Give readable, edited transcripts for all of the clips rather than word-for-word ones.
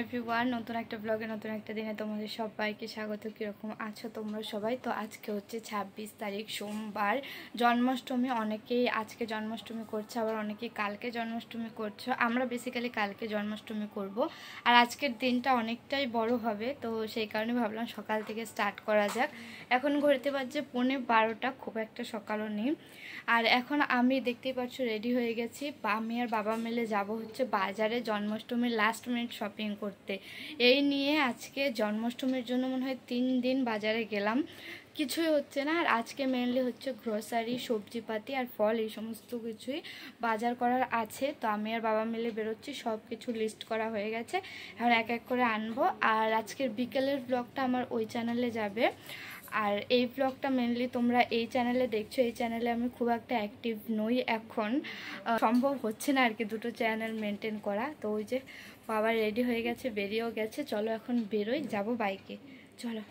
Everyone, নতুন একটা ব্লগে নতুন একটা দিনে তোমাদের সবাইকে স্বাগত। কীরকম আছো তোমরা সবাই? তো আজকে হচ্ছে 26 তারিখ সোমবার, জন্মাষ্টমী। অনেকেই আজকে জন্মাষ্টমী করছে, আবার অনেকেই কালকে জন্মাষ্টমী করছো। আমরা বেসিক্যালি কালকে জন্মাষ্টমী করব। আর আজকের দিনটা অনেকটাই বড় হবে, তো সেই কারণে ভাবলাম সকাল থেকে স্টার্ট করা যাক। এখন ঘুরতে পারছে 11:30, খুব একটা সকালও নেই। আর এখন আমি দেখতেই পাচ্ছ রেডি হয়ে গেছি। আমি আর বাবা মিলে যাব হচ্ছে বাজারে জন্মাষ্টমীর লাস্ট মিনিট শপিং করতে। এই নিয়ে আজকে জন্মাষ্টমীর জন্য মনে হয় 3 দিন বাজারে গেলাম, কিছুই হচ্ছে না। আর আজকে মেনলি হচ্ছে গ্রোসারি, সবজিপাতি আর ফল, এই সমস্ত কিছুই বাজার করার আছে। তো আমি আর বাবা মিলে বেরোচ্ছি, সব কিছু লিস্ট করা হয়ে গেছে, এখন এক এক করে আনবো। আর আজকের বিকেলের ব্লগটা আমার ওই চ্যানেলে যাবে। আর এই ব্লগটা মেনলি তোমরা এই চ্যানেলে দেখছো। এই চ্যানেলে আমি খুব একটা অ্যাক্টিভ নই এখন, সম্ভব হচ্ছে না আর কি দুটো চ্যানেল মেনটেন করা। তো ওই যে বাবা রেডি হয়ে গেছে, বেরিয়েও গেছে। চলো এখন বেরোই, যাব বাইকে, চলো।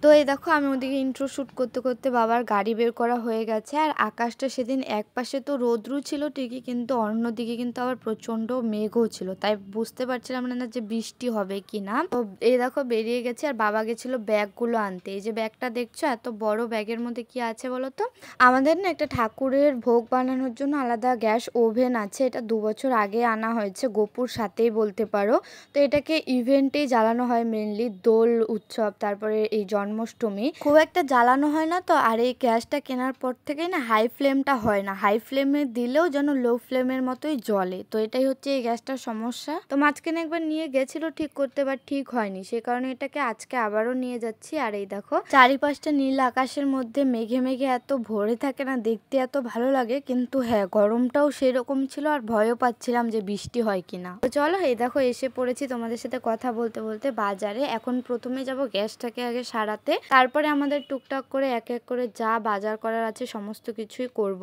তো এই দেখো আমি ওদিকে ইন্ট্রো শ্যুট করতে করতে বাবার গাড়ি বের করা হয়ে গেছে। আর আকাশটা সেদিন এক পাশে তো রোদ্রু ছিল ঠিকই, কিন্তু অন্যদিকে কিন্তু আবার প্রচণ্ড মেঘও ছিল, তাই বুঝতে পারছিলাম না যে বৃষ্টি হবে কি না। তো এই দেখো বেরিয়ে গেছে। আর বাবা গেছিল ব্যাগগুলো আনতে। এই যে ব্যাগটা দেখছো, এত বড় ব্যাগের মধ্যে কি আছে বলো তো? আমাদের না একটা ঠাকুরের ভোগ বানানোর জন্য আলাদা গ্যাস ওভেন আছে। এটা 2 বছর আগে আনা হয়েছে, গোপুর সাথেই বলতে পারো। তো এটাকে ইভেন্টেই জ্বালানো হয়, মেনলি দোল উৎসব, তারপরে এই জন্মাষ্টমী খুব একটা জ্বালানো হয় না। তো আর এই গ্যাসটা কেনার পর থেকেই না হাই ফ্লেমটা হয় না, হাই ফ্লেমে দিলেও যেন লো ফ্লেমের মতোই জ্বলে। তো এটাই হচ্ছে এই গ্যাসটার সমস্যা। তো মাঝখানে একবার নিয়ে গেছিল ঠিক করতে, বাট ঠিক হয়নি, সেই কারণে এটাকে আজকে আবারও নিয়ে যাচ্ছি। আর এই দেখো চারিপাশটা নীল আকাশের মধ্যে মেঘে মেঘে এত ভরে থাকে না, দেখতে এত ভালো লাগে। কিন্তু হ্যাঁ, গরমটাও সেরকম ছিল, আর ভয়ও পাচ্ছিলাম যে বৃষ্টি হয় কিনা। তো চলো, এই দেখো এসে পড়েছি তোমাদের সাথে কথা বলতে বলতে বাজারে। এখন প্রথমে যাব গ্যাসটাকে আগে সারাতে, তারপরে আমাদের টুকটাক করে এক এক করে যা বাজার করার আছে সমস্ত কিছুই করব।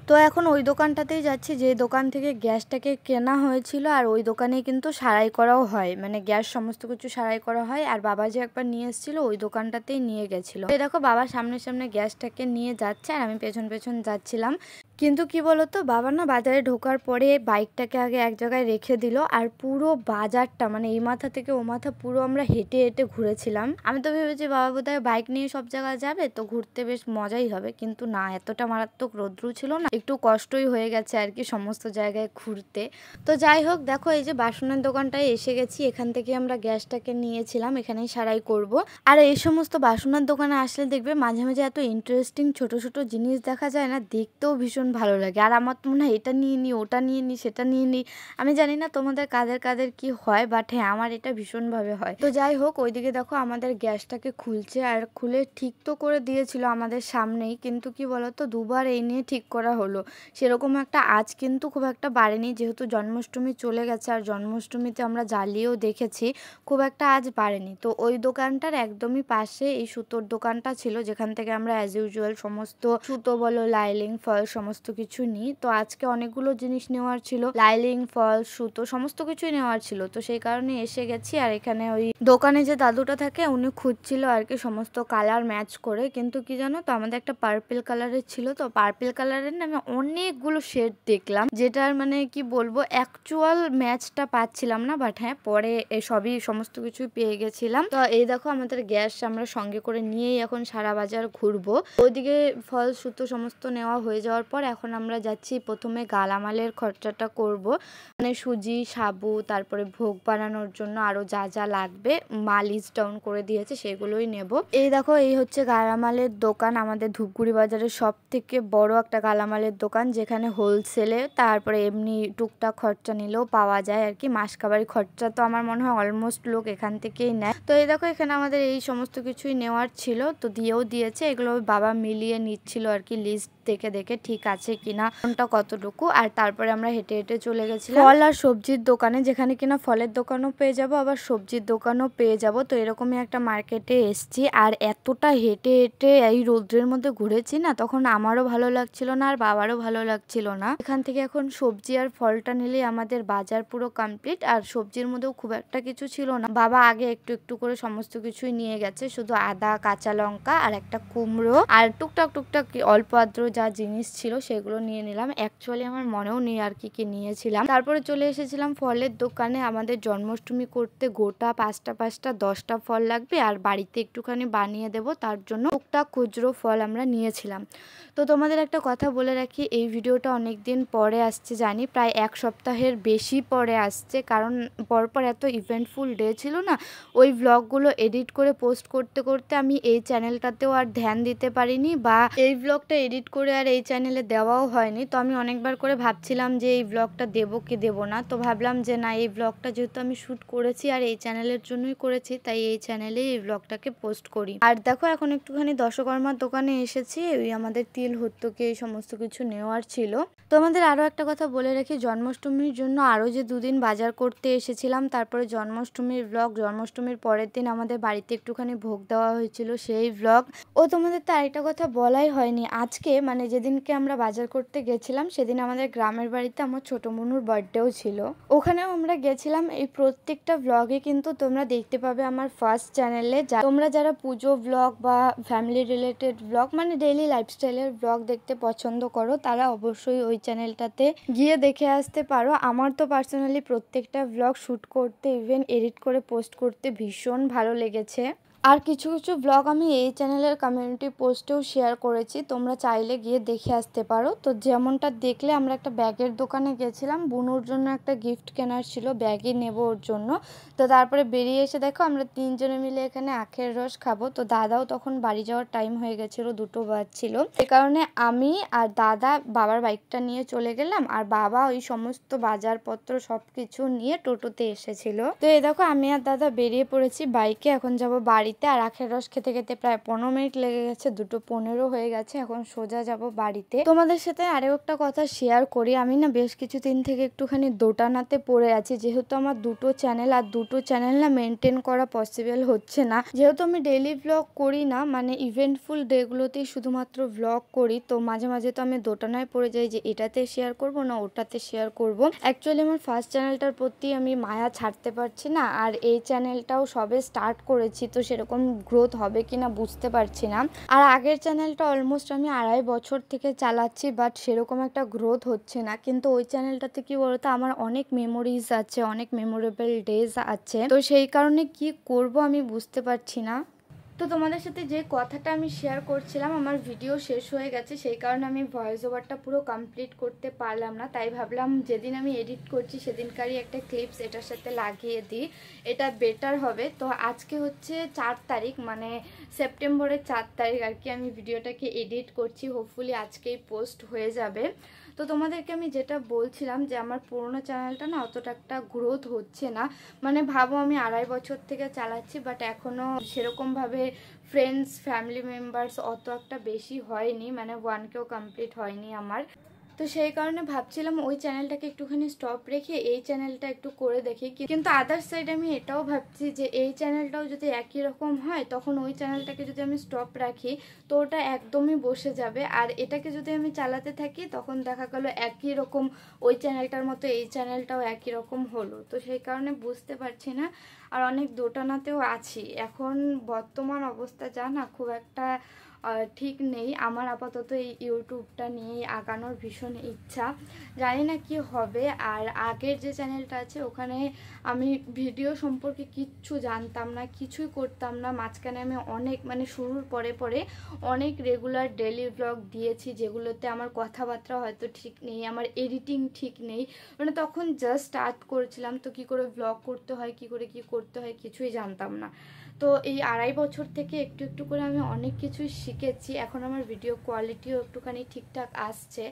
তো এখন ওই দোকানটাতেই যাচ্ছি যে দোকান থেকে গ্যাসটাকে কেনা হয়েছিল, আর ওই দোকানেই কিন্তু সারাই করাও হয়, মানে গ্যাস সমস্ত কিছু সারাই করা হয়। আর বাবা যে একবার নিয়ে এসেছিল ওই দোকানটাতেই নিয়ে গেছিল। এই দেখো বাবা সামনে সামনে গ্যাসটাকে নিয়ে যাচ্ছে, আর আমি পেছন পেছন যাচ্ছিলাম। কিন্তু কি বলতো, বাবা না বাজারে ঢোকার পরে বাইকটাকে আগে এক জায়গায় রেখে দিল, আর পুরো বাজারটা মানে এই মাথা থেকে ও মাথা পুরো আমরা হেঁটে হেঁটে ঘুরেছিলাম। আমি তো ভেবেছি বাবা বোধহয় বাইক নিয়ে সব জায়গায় যাবে, তো ঘুরতে বেশ মজাই হবে, কিন্তু না, এতটা মারাত্মক রৌদ্র ছিল না, একটু কষ্টই হয়ে গেছে আর কি সমস্ত জায়গায় ঘুরতে। তো যাই হোক, দেখো এই যে বাসনের দোকানটায় এসে গেছি, এখান থেকে আমরা গ্যাসটাকে নিয়েছিলাম, এখানেই সারাই করব। আর এই সমস্ত বাসনের দোকানে আসলে দেখবে মাঝে মাঝে এত ইন্টারেস্টিং ছোট ছোট জিনিস দেখা যায় না, দেখতেও ভীষণ ভালো লাগে। আর আমার তো মনে হয় এটা নিয়ে নিই, ওটা নিয়ে নিই, সেটা নিয়ে নিই। আমি জানি না তোমাদের কাদের কাদের কি হয়, বাট হ্যাঁ আমার এটা ভীষণভাবে হয়। তো যাই হোক, ওইদিকে দেখো আমাদের গ্যাসটাকে খুলছে, আর খুলে ঠিক তো করে দিয়েছিল আমাদের সামনেই, কিন্তু কি বলতো দুবার এই নিয়ে ঠিক করা হলো, সেরকম একটা আজ কিন্তু খুব একটা বাড়েনি, যেহেতু জন্মাষ্টমী চলে গেছে। আর জন্মাষ্টমীতে আমরা জ্বালিয়েও দেখেছি, খুব একটা আজ বাড়েনি। তো ওই দোকানটার একদমই পাশে এই সুতোর দোকানটা ছিল, যেখান থেকে আমরা অ্যাজ ইউজুয়াল সমস্ত সুতো বলো, লাইলিং, ফল সমস্ত কিছু নিই। তো আজকে অনেকগুলো জিনিস নেওয়ার ছিল, লাইলিং, ফল, সুতো সমস্ত কিছুই নেওয়ার ছিল, তো সেই কারণে এসে গেছি। আর এখানে ওই দোকানে যে দাদুটা থাকে উনি খুঁজছিল আর কি সমস্ত কালার ম্যাচ করে, কিন্তু কি জানো তো আমাদের একটা পার্পেল কালারের ছিল। তো পার্পেল কালারের না আমি অনেকগুলো শেড দেখলাম, যেটার মানে কি বলবো অ্যাকচুয়াল ম্যাচটা পাচ্ছিলাম না, বাট হ্যাঁ পরে সবই সমস্ত কিছুই পেয়ে গেছিলাম। তো এই দেখো আমাদের গ্যাস আমরা সঙ্গে করে নিয়েই এখন সারা বাজার ঘুরবো। ওইদিকে ফল, সুতো সমস্ত নেওয়া হয়ে যাওয়ার পর এখন আমরা যাচ্ছি প্রথমে গালামালের খরচাটা করব, মানে সুজি, সাবু, তারপরে ভোগ বানানোর জন্য আরো যা যা লাগবে মা লিস্ট ডাউন করে দিয়েছে সেগুলোই নেব। এই দেখো এই হচ্ছে গালামালের দোকান, আমাদের ধূপগুড়ি বাজারের সব থেকে বড় একটা গালামালের দোকান, যেখানে হোলসেলে তারপরে এমনি টুকটাক খরচা নিলেও পাওয়া যায় আর কি। মাসকাবারি খরচা তো আমার মনে হয় অলমোস্ট লোক এখান থেকেই নেয়। তো এই দেখো এখানে আমাদের এই সমস্ত কিছুই নেওয়ার ছিল, তো দিয়েও দিয়েছে। এগুলো বাবা মিলিয়ে নিচ্ছিল আর কি, লিস্ট দেখে দেখে ঠিক আছে কিনা, কোনটা কতটুকু। আর তারপরে আমরা হেঁটে হেঁটে চলে গেছিলাম ফল আর সবজির দোকানে, যেখানে কিনা ফলের দোকানও পেয়ে যাব, আবার সবজির দোকানও পেয়ে যাব। তো এরকমই একটা মার্কেটে এসছি। আর এতটা হেঁটে হেঁটে এই রোদ্রের মধ্যে ঘুরেছি না, তখন আমারও ভালো লাগছিল না, আর বাবারও ভালো লাগছিল না। এখান থেকে এখন সবজি আর ফলটা নিলেই আমাদের বাজার পুরো কমপ্লিট। আর সবজির মধ্যেও খুব একটা কিছু ছিল না, বাবা আগে একটু একটু করে সমস্ত কিছুই নিয়ে গেছে, শুধু আদা, কাঁচা লঙ্কা আর একটা কুমড়ো আর টুকটাক টুকটাক অল্প আদ্র যা জিনিস ছিল সেগুলো নিয়ে নিলাম। অ্যাকচুয়ালি আমার মনেও নেই আর কি নিয়েছিলাম। তারপরে চলে এসেছিলাম ফলের দোকানে। আমাদের জন্মাষ্টমী করতে গোটা 5টা 10টা ফল লাগবে, আর বাড়িতে একটুখানি বানিয়ে দেব, তার জন্য টুকটাক খুচরো ফল আমরা নিয়েছিলাম। তো তোমাদের একটা কথা বলে রাখি, এই ভিডিওটা অনেক দিন পরে আসছে জানি, প্রায় 1 সপ্তাহের বেশি পরে আসছে, কারণ পরপর এত ইভেন্টফুল ডে ছিল না, ওই ব্লগগুলো এডিট করে পোস্ট করতে করতে আমি এই চ্যানেলটাতেও আর ধ্যান দিতে পারিনি, বা এই ব্লগটা এডিট করে আর এই চ্যানেলে দেওয়াও হয়নি। তো আমি অনেকবার করে ভাবছিলাম যে এই ব্লগটা দেবো কি দেবো না, তো ভাবলাম যে না, এই ব্লগটা যেহেতু আমি শ্যুট করেছি আর এই চ্যানেলের জন্যই করেছি, তাই এই চ্যানেলে এই ব্লগটাকে পোস্ট করি। আর দেখো এখন একটুখানি দশকর্মার দোকানে এসেছি, ওই আমাদের তিল হত্যকে এই সমস্ত কিছু নেওয়ার ছিল। তোমাদের আরও একটা কথা বলে রাখি, জন্মাষ্টমীর জন্য আরও যে 2 দিন বাজার করতে এসেছিলাম, তারপরে জন্মাষ্টমীর ব্লগ, জন্মাষ্টমীর পরের দিন আমাদের বাড়িতে একটুখানি ভোগ দেওয়া হয়েছিল সেই ব্লগ। ও তোমাদের তো আরেকটা কথা বলাই হয়নি, আজকে মানে যেদিনকে আমরা বাজার করতে গেছিলাম সেদিন আমাদের গ্রামের বাড়িতে আমার ছোটো মনুর বার্থডেও ছিল, ওখানেও আমরা গেছিলাম। এই প্রত্যেকটা ব্লগে কিন্তু তোমরা দেখতে পাবে আমার ফার্স্ট চ্যানেলে। তোমরা যারা পুজো ব্লগ বা ফ্যামিলি রিলেটেড ব্লগ মানে ডেইলি লাইফস্টাইলের ব্লগ দেখতে পছন্দ করো, তারা অবশ্যই ওই চ্যানেলটাতে গিয়ে দেখে আসতে পারো। আমার তো পার্সোনালি প্রত্যেকটা ব্লগ শ্যুট করতে, ইভেন এডিট করে পোস্ট করতে ভীষণ ভালো লেগেছে। আর কিছু কিছু ব্লগ আমি এই চ্যানেলের কমিউনিটি পোস্টেও শেয়ার করেছি, তোমরা চাইলে গিয়ে দেখে আসতে পারো। তো যেমনটা দেখলে, আমরা একটা ব্যাগের দোকানে গেছিলাম, বুনুর জন্য একটা গিফট কেনার ছিল, ব্যাগই নেব ওর জন্য। তো তারপরে বেরিয়ে এসে দেখো আমরা 3 জনে মিলে এখানে আখের রস খাবো। তো দাদাও তখন বাড়ি যাওয়ার টাইম হয়ে গেছিলো, 2টো বাজছিল, সে কারণে আমি আর দাদা বাবার বাইকটা নিয়ে চলে গেলাম, আর বাবা ওই সমস্ত বাজারপত্র সব কিছু নিয়ে টোটোতে এসেছিল। তো এই দেখো আমি আর দাদা বেরিয়ে পড়েছি বাইকে, এখন যাব বাড়িতে। আর আখের রস খেতে খেতে প্রায় 15 মিনিট লেগে গেছে, 2:15 হয়ে গেছে, এখন সোজা যাব বাড়িতে। তোমাদের সাথে আরও একটা কথা শেয়ার করি, আমি না বেশ কিছুদিন থেকে একটুখানি দোটানাতে পড়ে আছি, যেহেতু আমার 2টো চ্যানেল, আর 2টো চ্যানেল না মেনটেন করা পসিবল হচ্ছে না। যেহেতু আমি ডেইলি ব্লগ করি না, মানে ইভেন্টফুল ডেগুলোতেই শুধুমাত্র ব্লগ করি, তো মাঝে মাঝে তো আমি দোটানায় পড়ে যাই যে এটাতে শেয়ার করব না ওটাতে শেয়ার করব। অ্যাকচুয়ালি আমার ফার্স্ট চ্যানেলটার প্রতি আমি মায়া ছাড়তে পারছি না, আর এই চ্যানেলটাও সবে স্টার্ট করেছি, তো সেরকম গ্রোথ হবে কিনা বুঝতে পারছি না। আর আগের চ্যানেলটা অলমোস্ট আমি 2.5 বছর থেকে চালাচ্ছি, বাট সেরকম একটা গ্রোথ হচ্ছে না। কিন্তু ওই চ্যানেলটাতে কি বলতো, আমার অনেক মেমোরিজ আছে, অনেক মেমোরেবল ডেজ আছে, তো সেই কারণে কি করব আমি বুঝতে পারছি না। তো তোমাদের সাথে যে কথাটা আমি শেয়ার করছিলাম, আমার ভিডিও শেষ হয়ে গেছে, সেই কারণে আমি ভয়েস ওভারটা পুরো কমপ্লিট করতে পারলাম না, তাই ভাবলাম যেদিন আমি এডিট করছি সেদিনকারই একটা ক্লিপস এটার সাথে লাগিয়ে দিই, এটা বেটার হবে। তো আজকে হচ্ছে 4 তারিখ, মানে সেপ্টেম্বরের 4 তারিখ আর কি, আমি ভিডিওটাকে এডিট করছি, হোপফুলি আজকেই পোস্ট হয়ে যাবে। তো তোমাদেরকে আমি যেটা বলছিলাম যে আমার পুরোনো চ্যানেলটা না অতটা একটা গ্রোথ হচ্ছে না, মানে ভাবো আমি 2.5 বছর থেকে চালাচ্ছি, বাট এখনও সেরকমভাবে ফ্রেন্ডস ফ্যামিলি মেম্বার্স অত একটা বেশি হয়নি, মানে 1কেও কমপ্লিট হয়নি আমার। তো সেই কারণে ভাবছিলাম ওই চ্যানেলটাকে একটুখানি স্টপ রেখে এই চ্যানেলটা একটু করে দেখি, কিন্তু আদার সাইড আমি এটাও ভাবছি যে এই চ্যানেলটাও যদি একই রকম হয়, তখন ওই চ্যানেলটাকে যদি আমি স্টপ রাখি তো ওটা একদমই বসে যাবে, আর এটাকে যদি আমি চালাতে থাকি তখন দেখা গেল একই রকম ওই চ্যানেলটার মতো এই চ্যানেলটাও একই রকম হলো। তো সেই কারণে বুঝতে পারছি না, আর অনেক দোটানাতেও আছি। এখন বর্তমান অবস্থা যা না, খুব একটা ঠিক নেই। আমার আপাতত এই ইউটিউবটা নিয়েই আগানোর ভীষণ ইচ্ছা, জানি না কি হবে। আর আগের যে চ্যানেলটা আছে ওখানে আমি ভিডিও সম্পর্কে কিচ্ছু জানতাম না, কিছুই করতাম না, মাঝখানে আমি অনেক মানে শুরুর পরে পরে অনেক রেগুলার ডেলি ব্লগ দিয়েছি, যেগুলোতে আমার কথাবার্তা হয়তো ঠিক নেই, আমার এডিটিং ঠিক নেই, মানে তখন জাস্ট স্টার্ট করেছিলাম, তো কি করে ব্লগ করতে হয়, কি করে কি করতে হয় কিছুই জানতাম না। তো এই 2.5 বছর থেকে একটু একটু করে আমি অনেক কিছুই শিখেছি, এখন আমার ভিডিও কোয়ালিটিও একটুখানি ঠিকঠাক আসছে,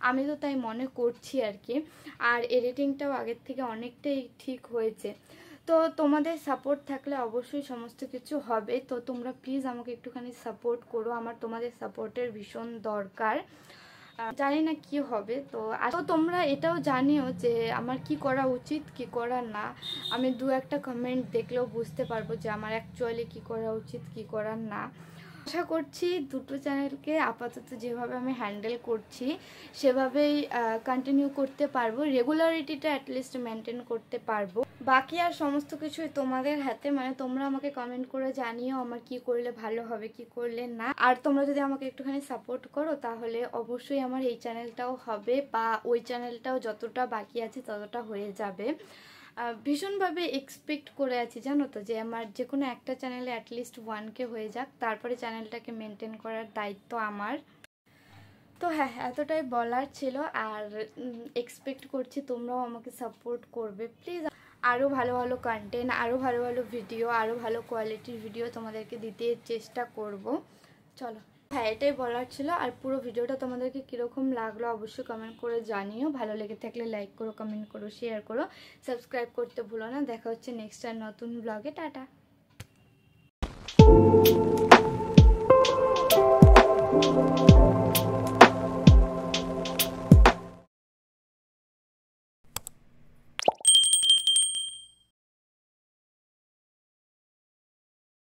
আমি তো তাই মনে করছি আর কি। আর এডিটিংটাও আগের থেকে অনেকটাই ঠিক হয়েছে। তো তোমাদের সাপোর্ট থাকলে অবশ্যই সমস্ত কিছু হবে, তো তোমরা প্লিজ আমাকে একটুখানি সাপোর্ট করো, আমার তোমাদের সাপোর্টের ভীষণ দরকার, জানি না কি হবে। তো তোমরা এটাও জানিও যে আমার কি করা উচিত কি করা না, আমি 2-1টা কমেন্ট দেখলেও বুঝতে পারবো যে আমার অ্যাকচুয়ালি কি করা উচিত কি করা না। আশা করছি দুটো চ্যানেলকে আপাতত যেভাবে আমি হ্যান্ডেল করছি সেভাবেই কন্টিনিউ করতে পারবো, রেগুলারিটিটা অ্যাটলিস্ট মেনটেন করতে পারবো। বাকি আর সমস্ত কিছুই তোমাদের হাতে, মানে তোমরা আমাকে কমেন্ট করে জানিও আমার কি করলে ভালো হবে, কি করলে না। আর তোমরা যদি আমাকে একটুখানি সাপোর্ট করো তাহলে অবশ্যই আমার এই চ্যানেলটাও হবে, বা ওই চ্যানেলটাও যতটা বাকি আছে ততটা হয়ে যাবে। ভীষণভাবে এক্সপেক্ট করে আছি জানো তো, যে আমার যে কোনো একটা চ্যানেলে অ্যাটলিস্ট 1K হয়ে যাক, তারপরে চ্যানেলটাকে মেনটেন করার দায়িত্ব আমার। তো হ্যাঁ, এতটাই বলার ছিল। আর এক্সপেক্ট করছি তোমরাও আমাকে সাপোর্ট করবে প্লিজ। আরও ভালো ভালো কন্টেন্ট, আরও ভালো ভালো ভিডিও, আরও ভালো কোয়ালিটির ভিডিও তোমাদেরকে দিতে চেষ্টা করব। চলো, হ্যাঁ এটাই বলার ছিল। আর পুরো ভিডিওটা তোমাদেরকে কীরকম লাগলো অবশ্যই কমেন্ট করে জানিও। ভালো লেগে থাকলে লাইক করো, কমেন্ট করো, শেয়ার করো, সাবস্ক্রাইব করতে ভুলো না। দেখা হচ্ছে নেক্সট আর নতুন ব্লগে। টাটা।